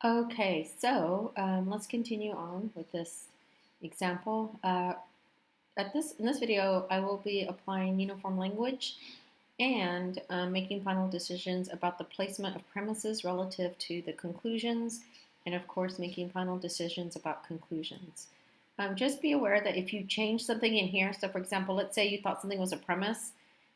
Okay, so let's continue on with this example. In this video, I will be applying uniform language and making final decisions about the placement of premises relative to the conclusions, and of course, making final decisions about conclusions. Just be aware that if you change something in here, so for example, let's say you thought something was a premise,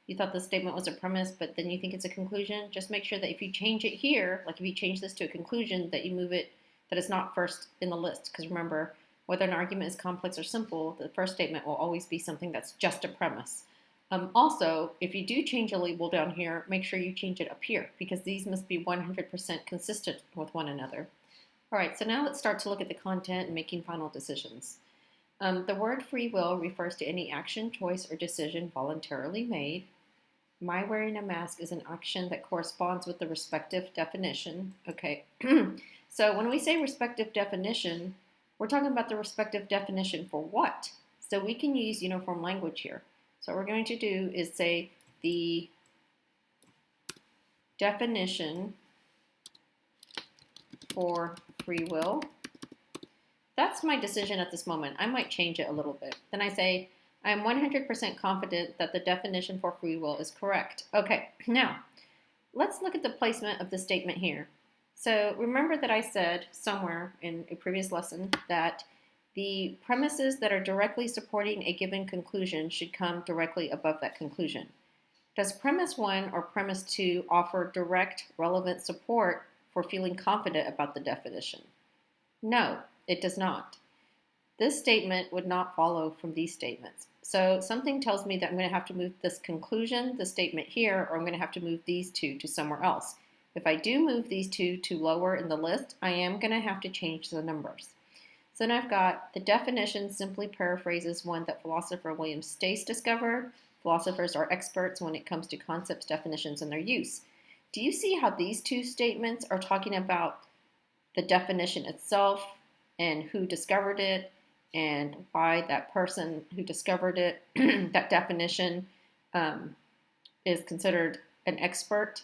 you thought the statement was a premise, but then you think it's a conclusion, just make sure that if you change it here, like if you change this to a conclusion, that you move it, that it's not first in the list. Because remember, whether an argument is complex or simple, the first statement will always be something that's just a premise. Also, if you do change a label down here, make sure you change it up here because these must be 100% consistent with one another. All right, so now let's start to look at the content and making final decisions. The word free will refers to any action, choice, or decision voluntarily made. My wearing a mask is an action that corresponds with the respective definition. Okay, so when we say respective definition, we're talking about the respective definition for what? So we can use uniform language here. So what we're going to do is say the definition for free will. That's my decision at this moment. I might change it a little bit. Then I say, I am 100% confident that the definition for free will is correct. Okay, now, let's look at the placement of the statement here. So remember that I said somewhere in a previous lesson that the premises that are directly supporting a given conclusion should come directly above that conclusion. Does premise 1 or premise 2 offer direct, relevant support for feeling confident about the definition? No, it does not. This statement would not follow from these statements. So something tells me that I'm going to have to move this conclusion, the statement here, or I'm going to have to move these two to somewhere else. If I do move these two to lower in the list, I am going to have to change the numbers. So now I've got the definition simply paraphrases one that philosopher William Stace discovered. Philosophers are experts when it comes to concepts, definitions, and their use. Do you see how these two statements are talking about the definition itself and who discovered it and why that person who discovered it, that definition, is considered an expert?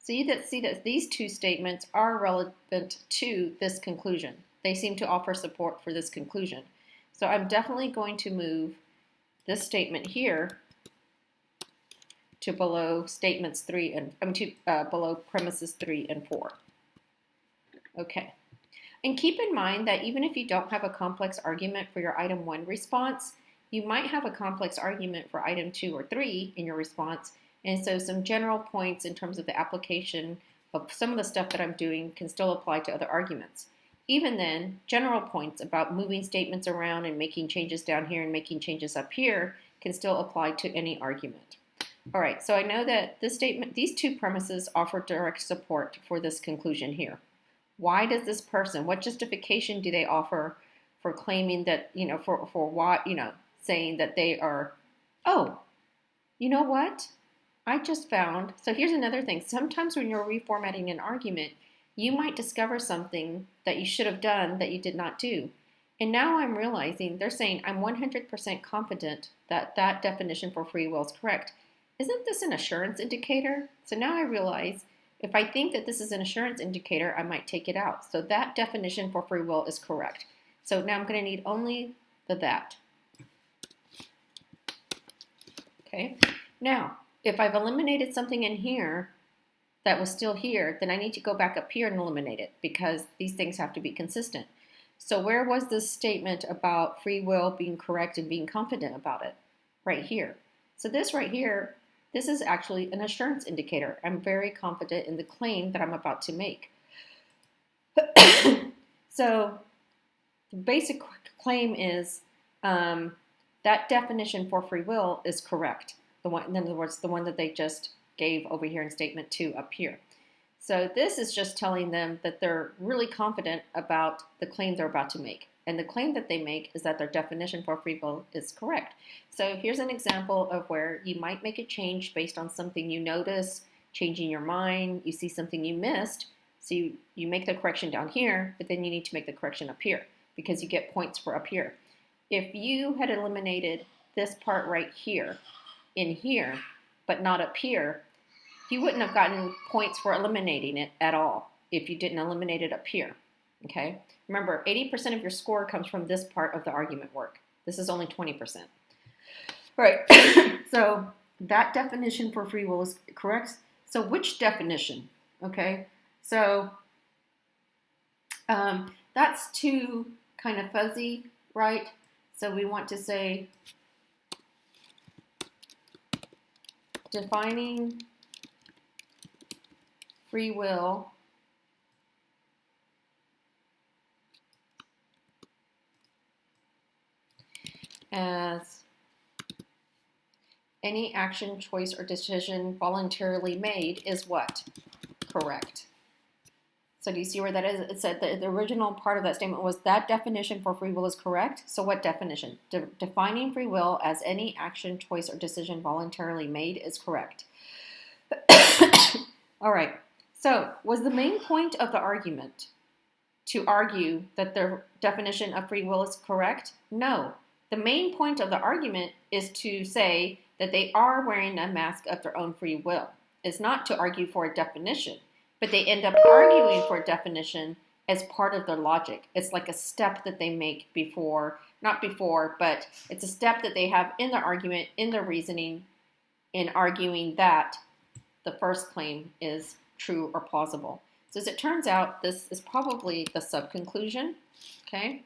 So you see that these two statements are relevant to this conclusion. They seem to offer support for this conclusion. So I'm definitely going to move this statement here to below statements 3 and below premises 3 and 4. Okay. And keep in mind that even if you don't have a complex argument for your item 1 response, you might have a complex argument for item 2 or 3 in your response. And so some general points in terms of the application of some of the stuff that I'm doing can still apply to other arguments. Even then, general points about moving statements around and making changes down here and making changes up here can still apply to any argument. All right, so I know that this statement, these two premises offer direct support for this conclusion here. Why does this person, what justification do they offer for claiming that, for what, saying that they are, oh, you know what? I just found, so here's another thing. Sometimes when you're reformatting an argument, you might discover something that you should have done that you did not do. And now I'm realizing they're saying I'm 100% confident that that definition for free will is correct. Isn't this an assurance indicator? So now I realize if I think that this is an assurance indicator, I might take it out. So that definition for free will is correct. So now I'm going to need only the that. Okay. Now, if I've eliminated something in here that was still here, then I need to go back up here and eliminate it because these things have to be consistent. So where was this statement about free will being correct and being confident about it? Right here. So this right here, this is actually an assurance indicator. I'm very confident in the claim that I'm about to make. So the basic claim is that definition for free will is correct. The one, in other words, the one that they just gave over here in statement 2 up here. So this is just telling them that they're really confident about the claim they're about to make. And the claim that they make is that their definition for free will is correct. So here's an example of where you might make a change based on something you notice, changing your mind, you see something you missed, so you make the correction down here, but then you need to make the correction up here because you get points for up here. If you had eliminated this part right here, in here, but not up here, you wouldn't have gotten points for eliminating it at all. if you didn't eliminate it up here, okay? Remember, 80% of your score comes from this part of the argument work. This is only 20%. All right, so that definition for free will is correct. So which definition, okay? So that's too kind of fuzzy, right? So we want to say defining free will as any action, choice, or decision voluntarily made is what? Correct. So do you see where that is? It said the original part of that statement was that definition for free will is correct. So what definition? Defining free will as any action, choice, or decision voluntarily made is correct. All right. So was the main point of the argument to argue that the definition of free will is correct? No. The main point of the argument is to say that they are wearing a mask of their own free will. It's not to argue for a definition, but they end up arguing for a definition as part of their logic. It's like a step that they make before, not before, but it's a step that they have in their argument, in their reasoning, in arguing that the first claim is true or plausible. So as it turns out, this is probably the subconclusion, okay?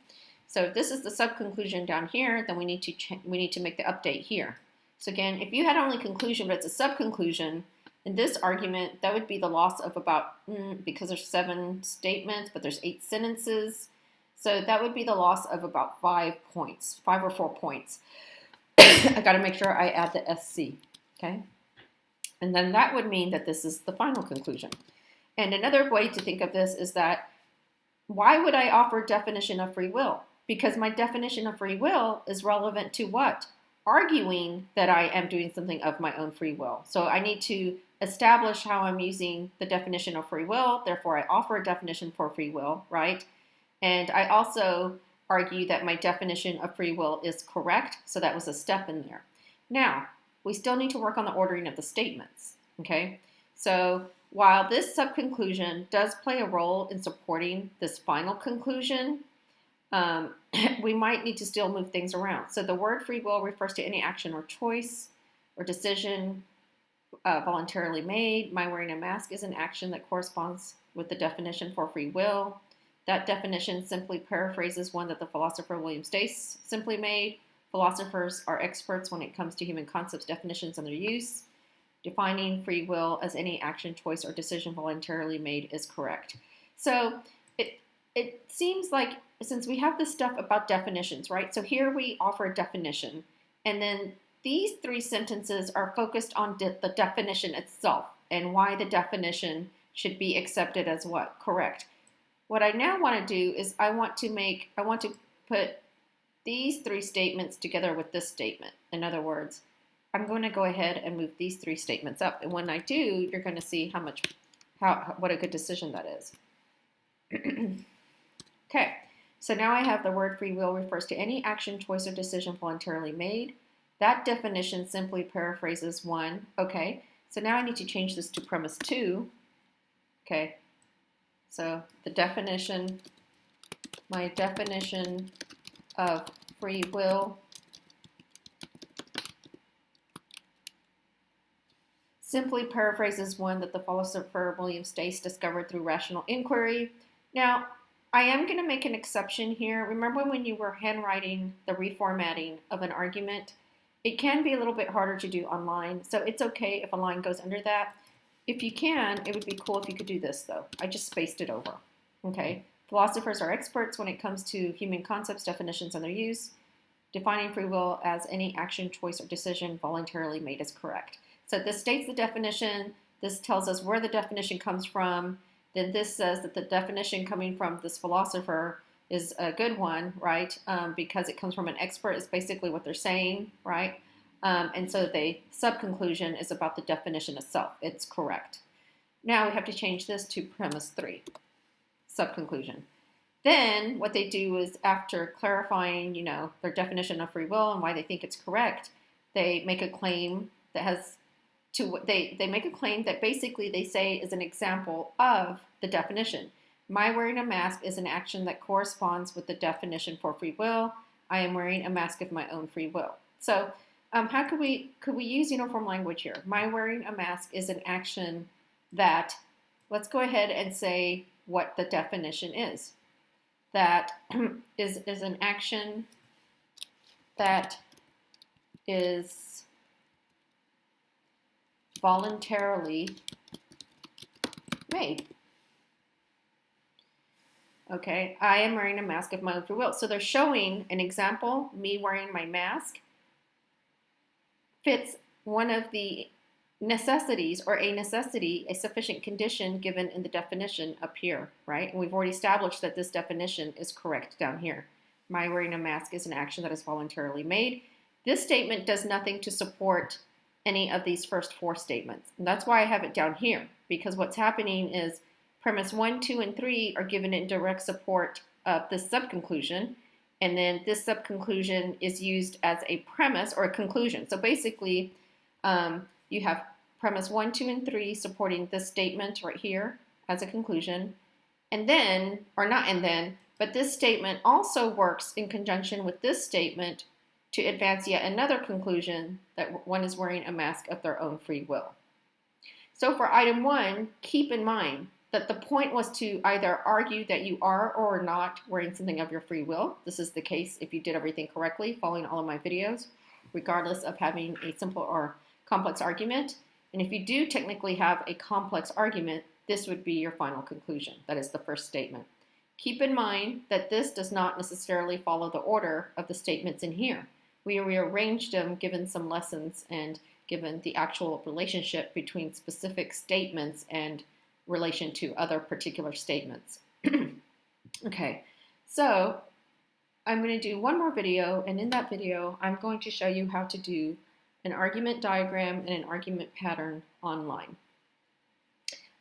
So if this is the subconclusion down here, then we need to make the update here. So again, if you had only conclusion, but it's a subconclusion, in this argument, that would be the loss of about, because there's 7 statements, but there's 8 sentences. So that would be the loss of about 5 points, 5 or 4 points. I got to make sure I add the SC, okay? And then that would mean that this is the final conclusion. And another way to think of this is that, why would I offer definition of free will? Because my definition of free will is relevant to what? Arguing that I am doing something of my own free will. So I need to establish how I'm using the definition of free will. Therefore, I offer a definition for free will, right? And I also argue that my definition of free will is correct. So that was a step in there. Now, we still need to work on the ordering of the statements, okay? So while this subconclusion does play a role in supporting this final conclusion, we might need to still move things around. So the word free will refers to any action or choice or decision voluntarily made. My wearing a mask is an action that corresponds with the definition for free will. That definition simply paraphrases one that the philosopher William Stace simply made. Philosophers are experts when it comes to human concepts, definitions, and their use. Defining free will as any action, choice, or decision voluntarily made is correct. So it seems like, since we have this stuff about definitions, right? So here we offer a definition, and then these 3 sentences are focused on the definition itself and why the definition should be accepted as what? Correct. What I now want to do is I want to put these 3 statements together with this statement. In other words, I'm going to go ahead and move these 3 statements up. And when I do, you're going to see what a good decision that is. Okay, so now I have the word free will refers to any action, choice, or decision voluntarily made. That definition simply paraphrases 1. Okay, so now I need to change this to premise 2. Okay, so the definition, my definition of free will simply paraphrases 1 that the philosopher William Stace discovered through rational inquiry. Now, I am going to make an exception here. Remember when you were handwriting the reformatting of an argument? It can be a little bit harder to do online, so it's okay if a line goes under that. If you can, it would be cool if you could do this, though. I just spaced it over, okay? Philosophers are experts when it comes to human concepts, definitions, and their use. Defining free will as any action, choice, or decision voluntarily made is correct. So this states the definition. This tells us where the definition comes from. Then this says that the definition coming from this philosopher is a good one, right? Because it comes from an expert is basically what they're saying, right? And so the subconclusion is about the definition itself. It's correct. Now we have to change this to premise 3, subconclusion. Then what they do is, after clarifying, their definition of free will and why they think it's correct, they make a claim that has they make a claim that basically they say is an example of the definition. My wearing a mask is an action that corresponds with the definition for free will. I am wearing a mask of my own free will. So how could we use uniform language here? My wearing a mask is an action that, let's go ahead and say what the definition is. That is an action that is voluntarily made. Okay, I am wearing a mask of my own free will. So they're showing an example, me wearing my mask, fits one of the necessities or a necessity, a sufficient condition given in the definition up here, right? And we've already established that this definition is correct down here. My wearing a mask is an action that is voluntarily made. This statement does nothing to support any of these first four statements. And that's why I have it down here, because what's happening is premise 1, 2, and 3 are given in direct support of this subconclusion, and then this subconclusion is used as a premise or a conclusion. So basically, you have premise 1, 2, and 3 supporting this statement right here as a conclusion, and then, or not and then, but this statement also works in conjunction with this statement to advance yet another conclusion that one is wearing a mask of their own free will. So for item 1, keep in mind that the point was to either argue that you are or are not wearing something of your free will. This is the case if you did everything correctly, following all of my videos, regardless of having a simple or complex argument. And if you do technically have a complex argument, this would be your final conclusion. That is the first statement. Keep in mind that this does not necessarily follow the order of the statements in here. We rearranged them given some lessons and given the actual relationship between specific statements and relation to other particular statements. Okay, so I'm going to do one more video, and in that video, I'm going to show you how to do an argument diagram and an argument pattern online.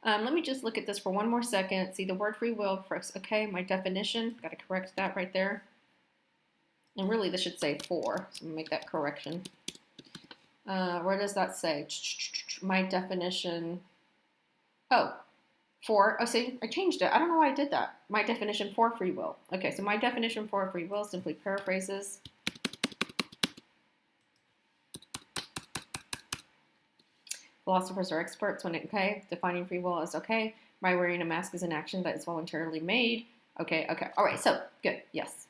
Let me just look at this for one more second. See the word free will first. Okay, my definition, got to correct that right there. And really, this should say 4, so I'm going to make that correction. Where does that say? My definition, 4, oh, see, I changed it. I don't know why I did that. My definition for free will. Okay, so my definition for free will simply paraphrases. Philosophers are experts when okay, defining free will is okay. My wearing a mask is an action that is voluntarily made. Okay, all right, so good, yes.